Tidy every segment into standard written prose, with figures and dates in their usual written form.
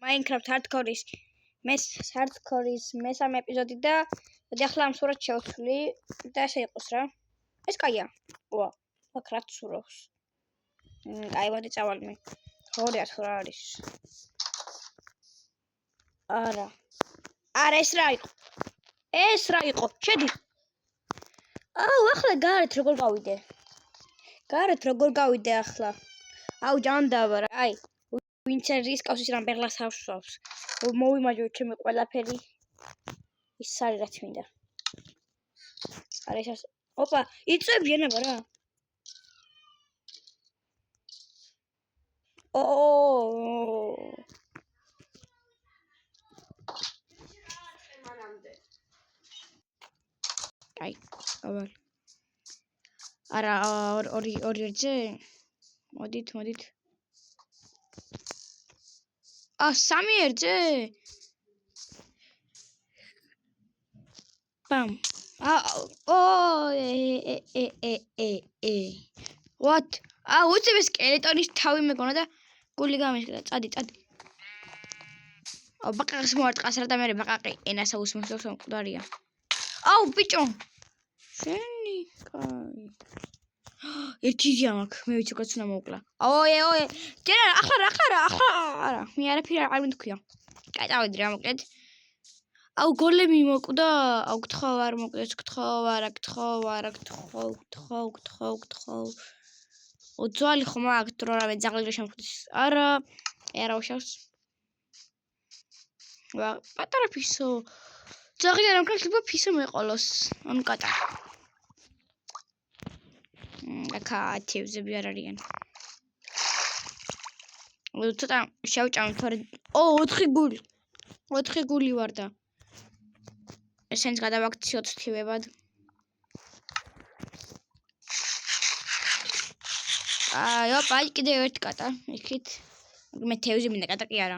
Minecraft hardcore-ის მესამე ეპიზოდი და ახლა ამ სურათს შევცვლი და ესე იყოს რა. ეს კაია. ვა, აქ რაც სურავს. აი მოდი წავალმე. ხორია თუ რა არის? არა, ეს რა იყო? ეს რა იყო? შედი. აუ, ახლა გარეთ როგორ გავიდე? ახლა? აუ, ჯანდაბა რა. აი, ვინც რისკავს ის რამ ბეღლას ავსვავს. მოვიმაჯოთ ჩემი ყველაფერი. ის არის რაც მინდა. არის ოპა, იწვევიან აბა რა. აი, აბა. არა, ორი ერთზე. მოდით. სამი ერთზე. Bam. What? უცებ სკელეტონის თავი მეგონა და გული გამიშკდა. წადი. ბაყაყს მოარტყას რა და მე ბაყაყი ენასა უსმენს მკვდარია. აუ ბიჭო. შენი კაი. ერთი ძია მაქვს, მე ვიცი კაც უნდა მოვკლა. ой. ჯერა ახლა არა. მე არაფერი არ მითქვია. კაი წავედი რა მოკლედ. აუ გოლემი მოკვდა, აუ გთხოვ არ მოკვდეს, გთხოვ. ძვალი ხომ აქვს დრო რამე ძაღლი შემხვდის. არა უშავს. ვა, პატარა ფისო. ძაღლი არ მქრება ფისო მეყოლოს. ამ კატა. კათევზები არ არიან. ცოტა შევჭამ თორე 4 გული. 4 გული ვარ და ესენს გადავაქციოთ თივებად. ოპა, კიდევ ერთი კატა, იქით. მე თევზი მინდა, კატა კი არა.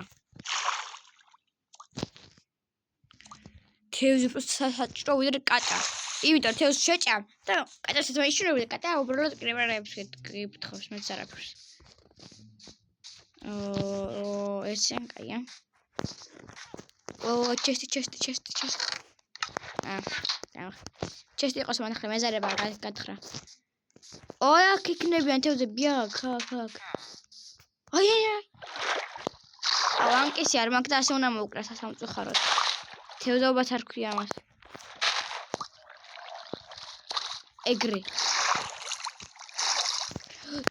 თევზი პროსტა საჭირო ვიდრე კატა. იმიტომ თევზს შეჭამ და კატასაც მეშინები და კატა უბრალოდ კრებარებს გიფრთხავს, მეც არაფერს. ესენ კაია. ჩესტი. ჩესტი იყოს მანახლა მეზარება გათხრა. აქ იქნებიან თევზები აქ. აი. ანკისი არ მაქვს და ასე უნდა მოვკრა სასამწუხაროდ. თევზაობაც არ ქვია ამას. ეგრე.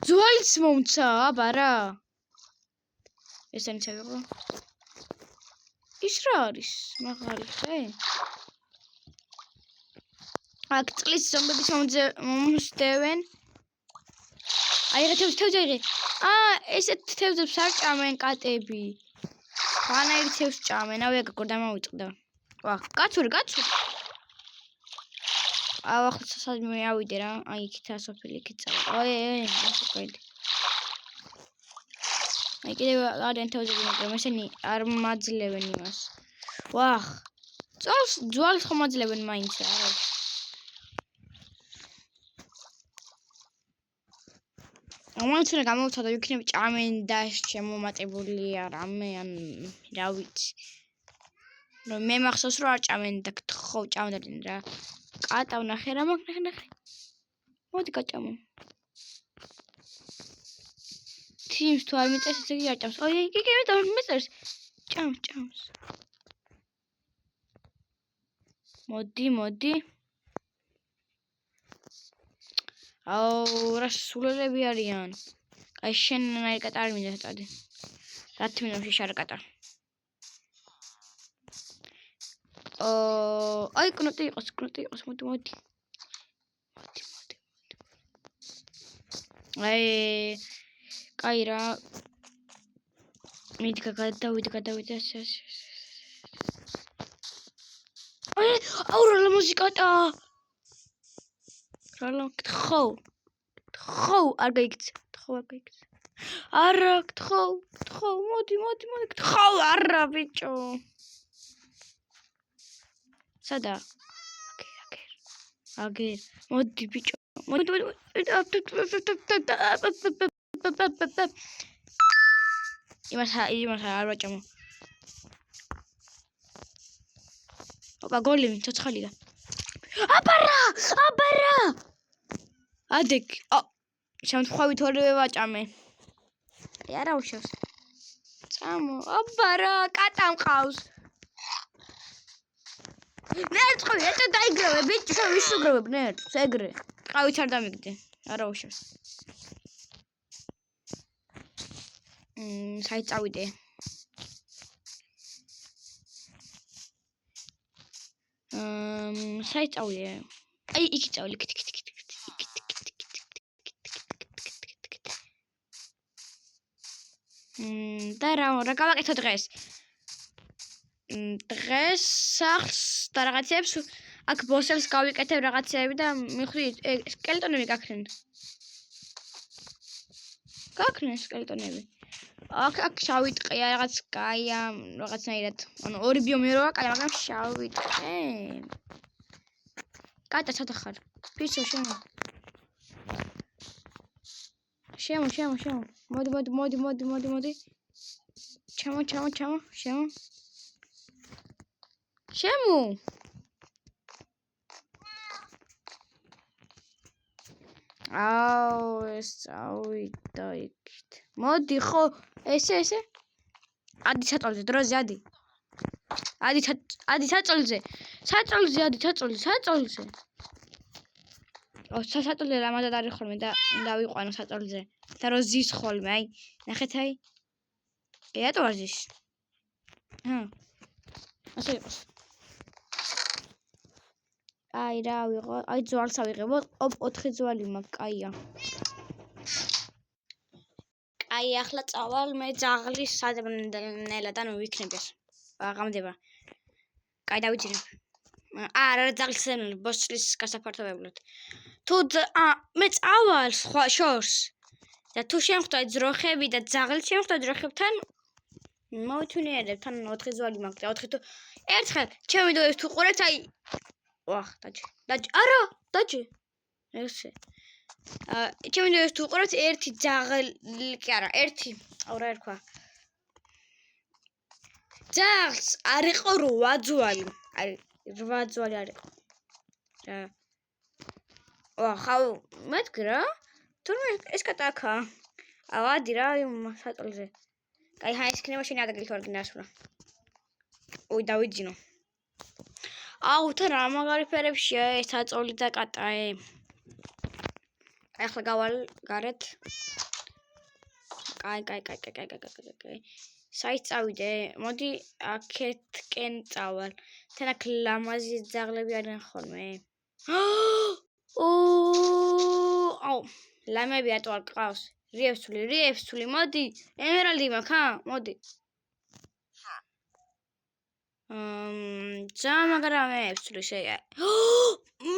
ძვალიც მომცა, აბა რა. ესენი წავიღო. ის რა არის? მაღალი ხე? აქ წყლის ზომბების მომსდევენ. აი რა თევზი აიღე. ესეთ თევზებს არ ჭამენ კატები. ხანაირი თევზს ჭამენ. ავი აგ გორდა მოვიწყდა. ვა, გაცური. ახლა სადმე ავიდე რა. აი იქით ასოფილი იქით წავა. ასე ყველი. აი კიდევ არიან თევზები, მაგრამ ესენი არ მაძლევენ იმას. ვახ. ძვალს ხომ აძლევენ მაინც რა. ამან უნდა გამოვცადო იქნებ ჭამენ და შემომატებულია რამე ან რა ვიცი. რომ მე მახსოვს რომ არ ჭამენ და გთხოვ ჭამდნენ რა. კატა ვნახე რა ნახე. მოდი გაჭამო. თიმს თუ არ მიწეს ესე იგი არ ჭამს. იგი მეწერს. ჭამს. მოდი. აუ რა სულელები არიან. აი შენ ნაირი კატა არ მინდა წადი. რა თქმა უნდა შეშარ კატა. აი კნოტი იყოს, მოდი. აი კაი რა. მიდი გადავიდე ასე. აუ რა მუსიკატა. გთხოვ არ გაიქცე. არა გთხოვ მოდი გთხოვ არა ბიჭო. სადა? აგერ. მოდი ბიჭო. იმას არ ვაჭამო. ოპა გოლემი ცოცხალია. აბარა! ადეკ. შემთხვევით ორივე ვაჭამე. აი არა უშავს. წამო, აბარა, კატა მყავს. ნერწყვი, ეტა დაიგროვე, ბიჭო, ვისუგროვებ ნერწს, ეგრე. ყავით არ დამიგდე. არა უშავს. საით წავიდე? საით წავიდე? აი, იქ წავლი, იქ. და რა გავაკეთო დღეს? დღეს სახლს და რაღაცებს აქ ბოსელს გავიკეთებ რაღაცები და მიხვდით სკელეტონები გაქნენ. გაქნენ სკელეტონები. აქ შავი ტყეა რაღაც კაია რაღაცნაირად. ანუ ორი ბიომი როა კაია, მაგრამ შავი ტყე. კატა სადა ხარ? ფიცო შემო. მოდი. ჩამო. შემო. აუ, ეს წავიდა იქით. მოდი ხო, ესე. ადი საწოლზე, დროზე ადი. ადი საწოლზე. საწოლზე. საწოლზე რამადად არის ხოლმე და დავიყვანო საწოლზე. და რო ზის ხოლმე, აი, ნახეთ აი. რატო არ ზის? ასე იყოს. აი რა ვიღო, აი ძვალს ავიღებო, 4 ძვალი მაქვს, კაია. აი ახლა წავალ მე ძაღლის სადნელად, ანუ ვიქნებ ეს. აღამდება. კაი დავიძინებ. არა ძაღლის სადნელად, ბოსლის გასაფართოებლად. თუ მე წავალ სხვა შორს. და თუ შემხვდა ძროხები და ძაღლი შემხვდა ძროხებთან მოვთუნიერებ, თან 4 ძვალი მაქვს და 4 თუ ერთხელ ჩემი ვიდეოებს თუ ყურებთ, აი დაჯე. არა, დაჯე. ესე. ჩემი ვიდეოებს თუ ყურებთ, ერთი ძაღლი კი არა, ერთი, რა ერქვა. ძაღლს არ იყო 8 ძვალი. აი 8 ძვალი არ იყო. რა. ხავ მეთქი რა? თურმე ეს კატაკა. ადი რა საწოლზე. კაი, ჰაი ისქნება შენ ადგილით ვარ გინასვლა. ოი დავიძინო. აუ თა რა მაგარი ფერებშია ეს საწოლი და კატაე. ახლა გავალ გარეთ. კაი. საით წავიდე? მოდი აქეთკენ წავალ. თან აქ ლამაზი ძაღლები არიან ხოლმე. აუ ლამები რატო არ გყავს? რიევსული, მოდი. ემერალდი მაქვს, მოდი. ძამაგრამეებსული შეია.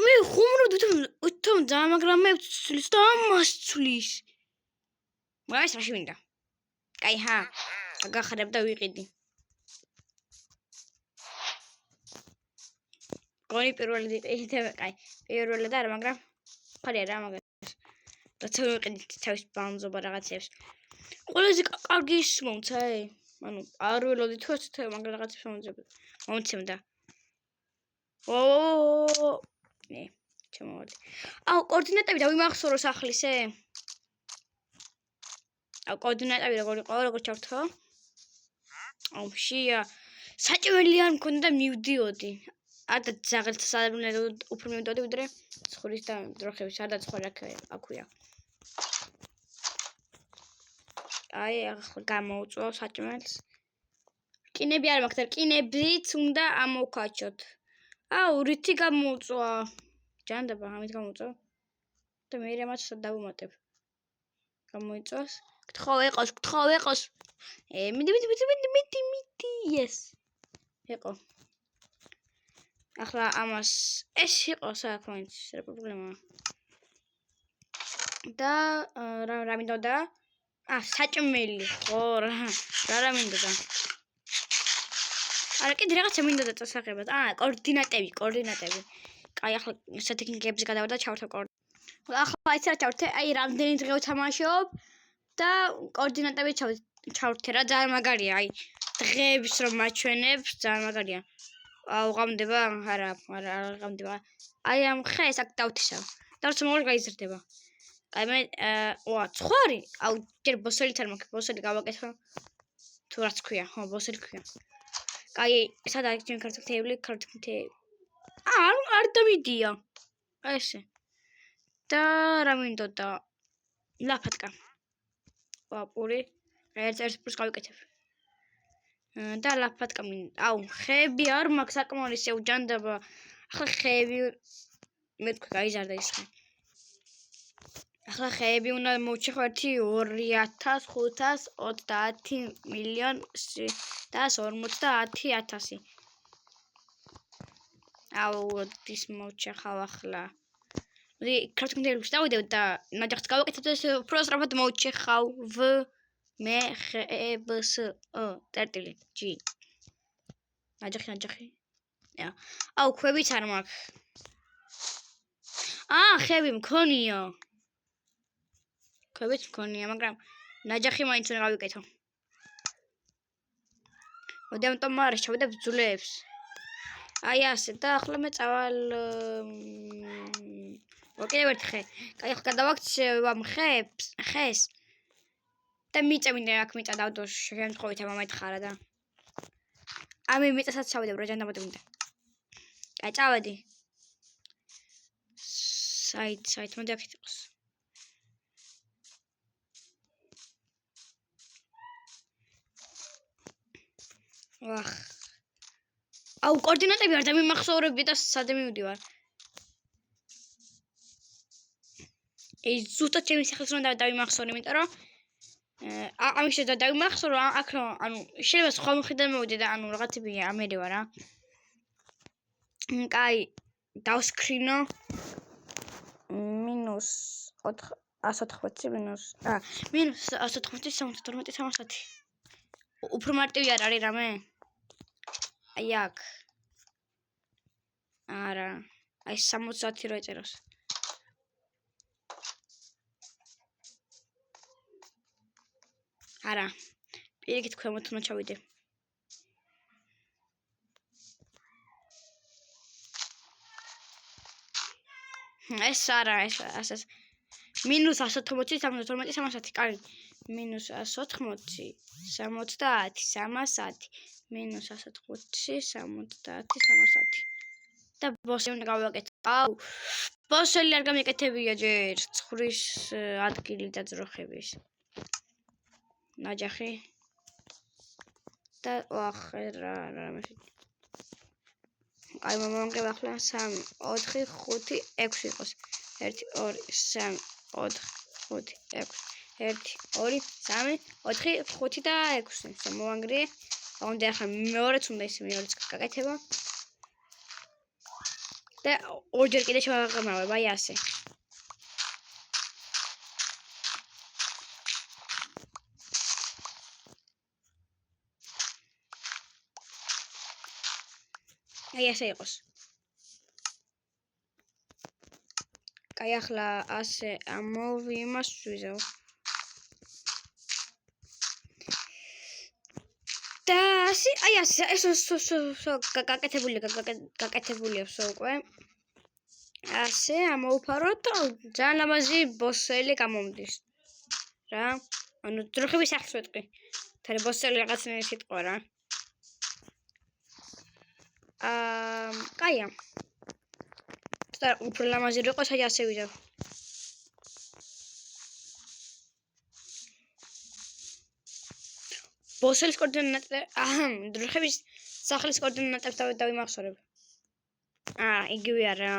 მე ხუმრობ თვითონ ძამაგრამეებსულის და ამასწulis. მაგას რაში მინდა? კაი ჰა, გახარებ და ვიყიდი. გონი პირველი ეთებ, კაი. პირველი და არა, მაგრამ ხარია რა მაგას. რაცა ვიყიდით თავის ბანზობა რაღაცებს. ყველაზე კარგი ის მომცა, ანუ არ ველოდი თუ ეს მაგრამ რაღაცებს მომცემდა. ნე, ჩამოვარდი. აუ, კოორდინატები დავიმახსოვრო სახლისე. აუ, კოორდინატები როგორ ჩავთო? აუ, შია. საჭმელი არ მქონდა და მივდიოდი. არა ძაღლს სადმელად უფრო მივდიოდი ვიდრე ცხვრის და დროხების, არა ცხვარი აქვია. აი, ახლა გამოუწვა საჭმელს. რკინები არ მაქვს და რკინებიც უნდა ამოვქაჩოთ. აუ, რითი გამოუწვა? ჯანდაბა, ამით გამოუწვა. და მე რამაც დავუმატებ. გამოიწვას. გთხოვ ეყოს. მიდი. Yes. ეყო. ახლა ამას ეს იყო საქმეც, რა პრობლემაა. და რა მინდოდა? საჭმელი. ხო, რა მინდოდა? არა, კიდე რაღაცა მინდოდა წასაღებად. კოორდინატები. კაი, ახლა სეტინგებს გადავარ და ჩავთო კოორდინატები. ახლა ის რა ჩავთე? აი, რამდენი დღე ვთამაშობ და კოორდინატები ჩავთე რა, ძალიან მაგარია. აი, დღეებს რომ მაჩვენებ, ძალიან მაგარია. აუ გამდება? არა, გამდება. აი ამ ხეს აქ დავთიშავ. და როცა მოვარ გაიზრდება. აი მე ცხვარი, აუ ჯერ ბოსელით არ მაქვს, ბოსელი გავაკეთო. თუ რაც ქვია, ხო, ბოსელი ქვია. აი, სად არის ჩემი ქართული? არ დამიდია. აი ესე. და რა მინდოდა? ლაფატკა. პური. ერთ პლუს გავიკეთებ. და ლაფატკა მინდა. აუ, ხეები არ მაქვს საკმარის ეუჯანდება. ახლა ხეები მე თქვი გაიზარდა ის ხე. ახლა ხეები უნდა მოვჩეხო 1,530,000,000. აუ, ის მოვჩეხავ ახლა. მოდი ქართულში დავიდევ და ნაჯახს გავაკეთებ და უფრო სწრაფად მოვჩეხავ მე ხ-ე-ბ-ს წერტილი G. ნაჯახი. აუ, ქვებიც არ მაქვს. ხეები მქონია. ქვებიც მქონია, მაგრამ ნაჯახი მაინც უნდა გავიკეთო. მოდი ამიტომ არ შევიდე ბძულებს. აი ასე და ახლა მე წავალ კიდევ ერთი ხე. კაი, ახლა გადავაქცევ ამ ხეს. და მიწევინდა აქ მიწა დავდო შემთხვევით მომეთხარა და. ამი მიწასაც ჩავიდე რა ჯანდაბადი მინდა. კაი, წავედი. საით მოდი აქ იყოს. ვახ. აუ, კოორდინატები არ დამიმახსოვრები და სად მივდივარ. ზუსტად ჩემი სახლის უნდა დავიმახსოვრო, იმიტომ რომ ამის შედა დავიმახსოვრო, აქ ანუ შეიძლება სხვა მხრიდან მოვიდე და ანუ რაღაცები ამერევა რა. კაი, დავსკრინო -180 უფრო მარტივი არ არის რამე? აი აქ. არა, აი 60 რო ეწეროს. არა. პირიქით ქვემოთ უნდა ჩავიდე. ეს არა, ეს -180, 72, 310, კაი. -180, 70, 310, -180, 70, 310. და ბოსელი უნდა გავაკეთო. აუ, ბოსელი არ გამიკეთებია ჯერ, ცხვრის ადგილი და ძროხების. ნაჯახი. და რა აი მომანგებ ახლა 3, 4, 5, 6 იყოს. 1, 2, 3, 4, 5, 6. 1, 2, 3, 4, 5 და 6. მომანგრე. აუნდა ახლა მეორეც უნდა ისე მეორეც გაკეთება. და ორჯერ კიდე შევაღამავებ, აი ასე. აი ასე იყოს. კაი, ახლა ასე ამოვი იმას ვიზავ. და ასე, აი ასე, ეს გაკეთებულია უკვე. ასე ამოვფაროთ და ძალიან ლამაზი ბოსელი გამომდის. რა? ანუ ძროხების სახს ვეტყვი. თორე ბოსელი რაღაცნაირი სიტყვა რა. კაია. და უფრო ლამაზი რო იყოს, აი ასე ვიზავ. ბოსელის კოორდინატები, დროხების სახლის კოორდინატებს დავიმახსოვრებ. იგივე არა,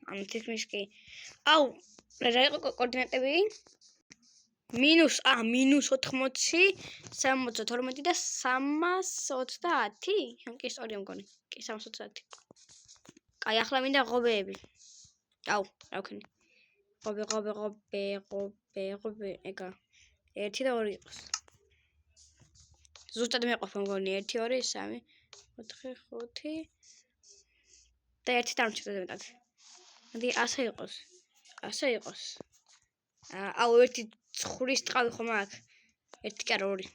ანუ თითქმის კი. აუ, რა იყო კოორდინატები? -80, 72 და 320. კი სწორია მგონი. კი 320. კაი, ახლა მინდა ღობეები. აუ, რა ვქენი. ღობე, ეგა. 1 და 2 იყოს. ზუსტად მეყოფა მგონი 1, 2, 3, 4, 5 და 1 დამჭირდა მეტად. მოდი ასე იყოს. აუ, 1 ცხვრის ტყავი ხომ აქ? 1 კი არა 2.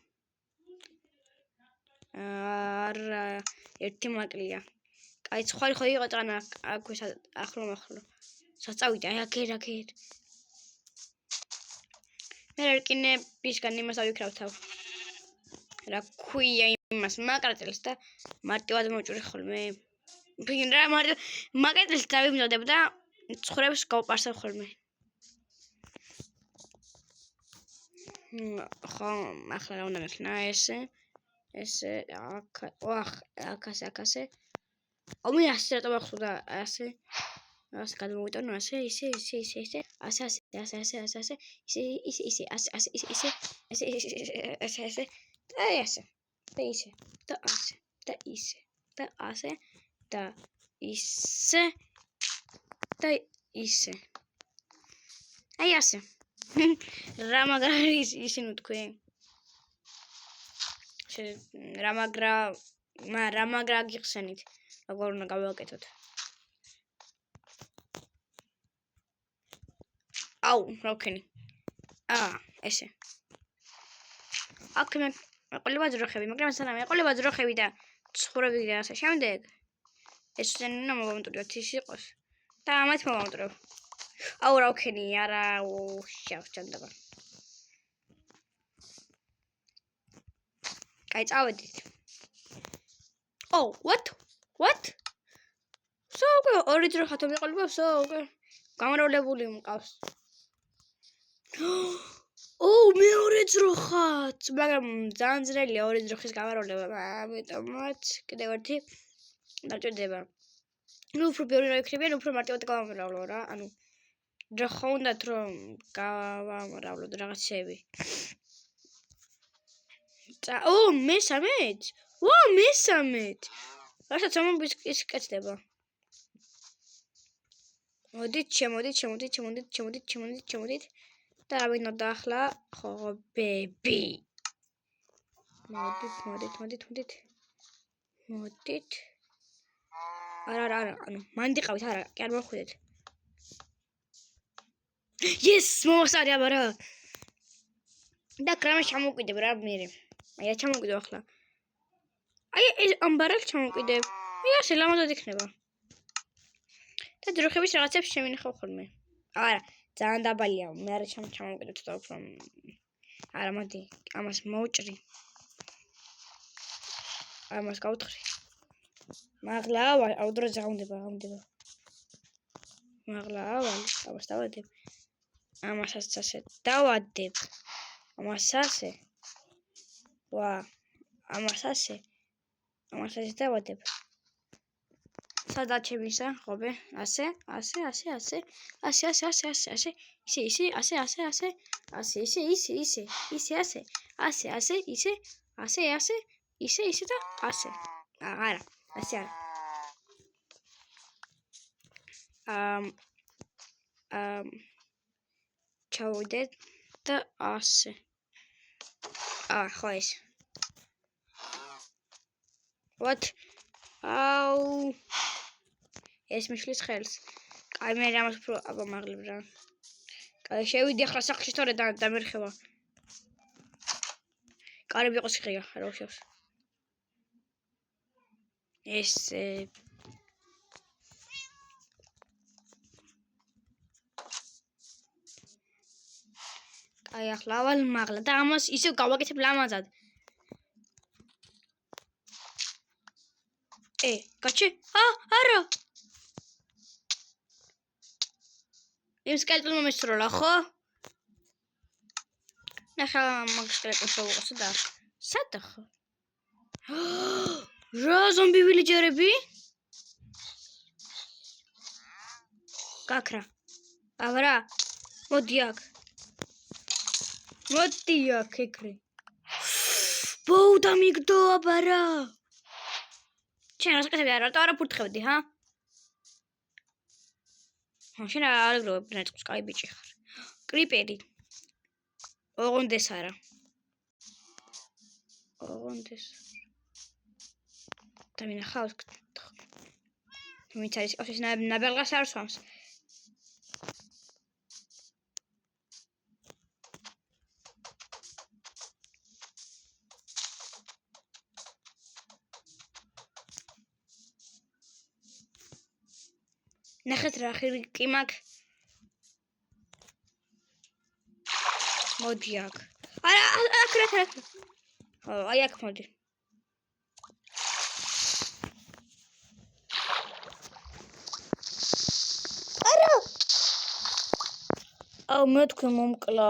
არა, 1 მაკლია. აი ცხარი ხო იყო ტანა აქვე ახლო საწავიდა აი აქ მე რკინებისგან იმას ავიქრავ თავ რა ქვია იმას მაკრატელს და მარტივად მოჭური ხოლმე რა მაკრატელს დავიმზადებ და ცხვრებს გავპარსებ ხოლმე ხო ახლა რა უნდა მექნა ესე აქ მე ასე რატომ ახსოვდა ასე გადმოვიტანო ასე ისე აი ასე რა მაგრა ისინი თქვი რა მაგრა გიხსენით როგორ უნდა გავაკეთოთ აუ რა ვქენი ესე აქ მე ყოლება ძროხები მაგრამ სანამ ეყოლება ძროხები და ცხვრები და ასე შემდეგ ეს უნდა მოვამტვრიოთ ის იყოს და ამათ მოვამტვრევ აუ რა ვქენი არა შავს ჩანდება კაი წავედით what so უკვე ორი ძროხა თუ მეყოლება so უკვე გამრავლებული მყავს მეორე ძროხაც მაგრამ ძალიან ძნელია ორი ძროხის გამრავლება ამიტომაც კიდევ ერთი დაჭირდება ნუ უფრო ბევრი რა იქნებიან უფრო მარტივად გავამრავლო რა ანუ ძროხა უნდათ რომ გავამრავლოთ რაღაცები მესამეთ რასაც ამბის ის კეთდება მოდით და რა ვინდა ახლა ხობები მოდით არა ანუ მანდიყავით არა კი არ მოხვიდეთ yes მომასწარი აბა რა და კრამე ჩამოვკიდებ რა მე აი რა ჩამოვკიდებ ახლა აი ეს ამბარელს ჩამოვკიდებ აი ასე ლამაზად იქნება და ძროხების რაღაცებს შემინახავ ხოლმე არა ძალიან დაბალია მე არა ჩამოვკიდებ ცოტა უფრო არა მოდი ამას მოვჭრი ამას გავთხრი მაღლა აუდრო ზღუნდება მაღლა ამას დავადებ ამასაც ასე დავადებ ამას ასე დავადებ სადაც შემისა ხობე ასე ისე და ასე არა ასე არა ჩავიდეთ და ასე ხო ეს what აუ ეს მიშლის ხელს კაი მე ამას უფრო აბამაღლებ რა კაი შევიდი ახლა სახლში თორე დამერხება კარები იყოს ხია რა უშავს ესე კაი ახლა ავალ მაღლა და ამას ისევ გავაკეთებ ლამაზად გაჩი არა იმ სკელეტონმა მისროლა ხო ნახა მაგ სკელეტონს შევუყოსო და სადა ხო რა ზომბი ვილიჯერები გაქრა აბა მოდი აქ ეკრე ბოუდა მიგდო აბა რა შენ რასაკეთებდი რატო არა ფურთხებდი შენ არ გროვებ ნაწყობს კაი ბიჭი ხარ კრიპერი ოღონდეს არა და მინახავს თუმცა ის ნაბელღას არ სვამს ნახეთ რა ხილი მაქვს. მოდი აქ. არა, აქ. აი აქ მოდი. არა. აუ მე თქვენ მომკლა.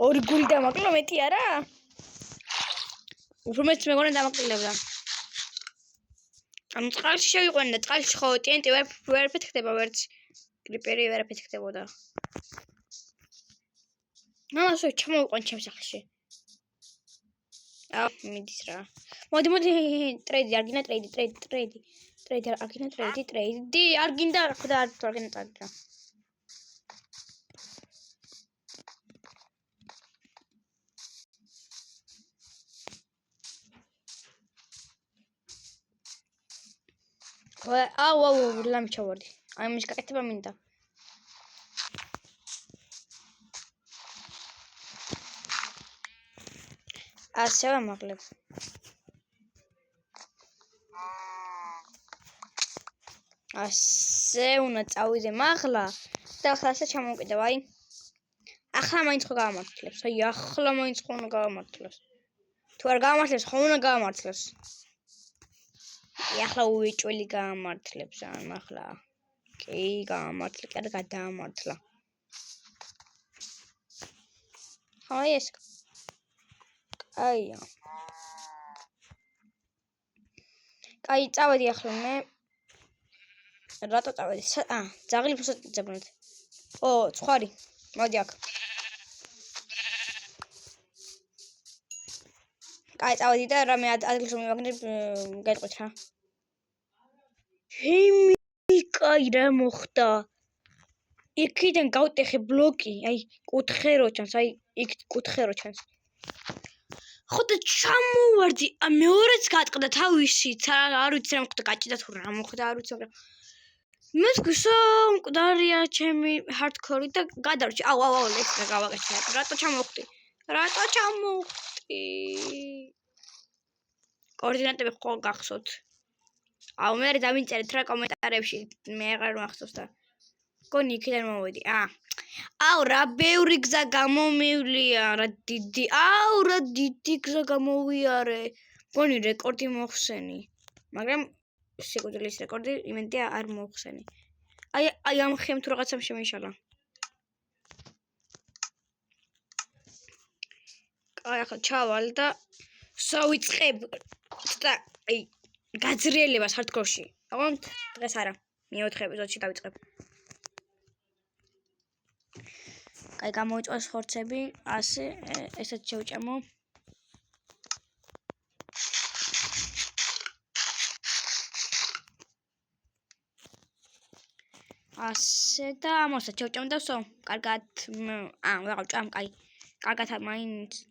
ორი გული დამაკლა მეტი არა? უფრო მეც მეგონა დამაკლებდა. ამ წყალში შევიყვანე და წყალში ხო TNT ვერ ფეთქდება ვერც. კრიპერი ვერ ფეთქდებოდა. ნაასო ჩამოვიყვან ჩემს სახლში. აუ მიდის რა. მოდი ტრეიდი არ გინდა ტრეიდი არ გინდა ტრეიდი არ გინდა ხოდა არ გინდა ტრეიდი. აუ ლამი ჩავარდი. აი მის გაკეთება მინდა. ასე ვამაღლებ. ასე უნდა წავიდე მაღლა და ახლა ასე ჩამოვკიდე, აი. ახლა მაინც ხო გავამართლებს. აი ახლა მაინც ხო უნდა გავამართლებს. თუ არ გავამართლებს, ხო უნდა გავამართლებს. ახლა უეჭველი გაამართლებს ან ახლა. კი, გაამართლე, კარგად დაამართლა. აი ეს. აია. კაი, წავედი ახლა მე. რატო წავედი? ძაღლი ფოსად ძებნოთ. ცხარი. მოდი აქ. კაი, წავედი და რამე ადგილს რომ მივაგნებ, გეტყვით რა. კაი, რა მოხდა? იქიდან გავტეხე ბლოკი, აი, კუთხე რო ჩანს, აი, იქ კუთხე რო ჩანს. ხოდა ჩამოვარდი, მეორეც გატყდა თავისით, არ ვიცი რა მოხდა, გაჭიდა თუ რა მოხდა, არ ვიცი, მაგრამ მე ვთქვი, მკვდარია ჩემი ჰარდკორი და გადარჩი. აუ, ეს რა გავაკეთე. რატო ჩამოვხდი? კოორდინატები ხო გახსოვთ? აუ, მე დავინწერეთ რა კომენტარებში, მე აღარ მახსოვს და გონი იქიდან მოვედი. აუ, რა ბევრი გზა გამომივლია, რა დიდი გზა გამოვიარე. გონი რეკორდი მოხსენი. მაგრამ სიკვდილის რეკორდი იმენდი არ მოხსენი. აი ამ ხემ თუ რაღაცამ შემიშალა. აი ახლა ჩავალ და ვიწყებ და აი გაძრიელებას ჰარდკორში. ოღონდ დღეს არა. მეოთხე ეპიზოდში დავიწყებ. აი გამოიწვევს ხორცები, ასე ესეც შევჭამო. ასე და ამასაც შევჭამ და ვსო. კარგად ვეღარ ჭამ, კაი. კარგად მაინც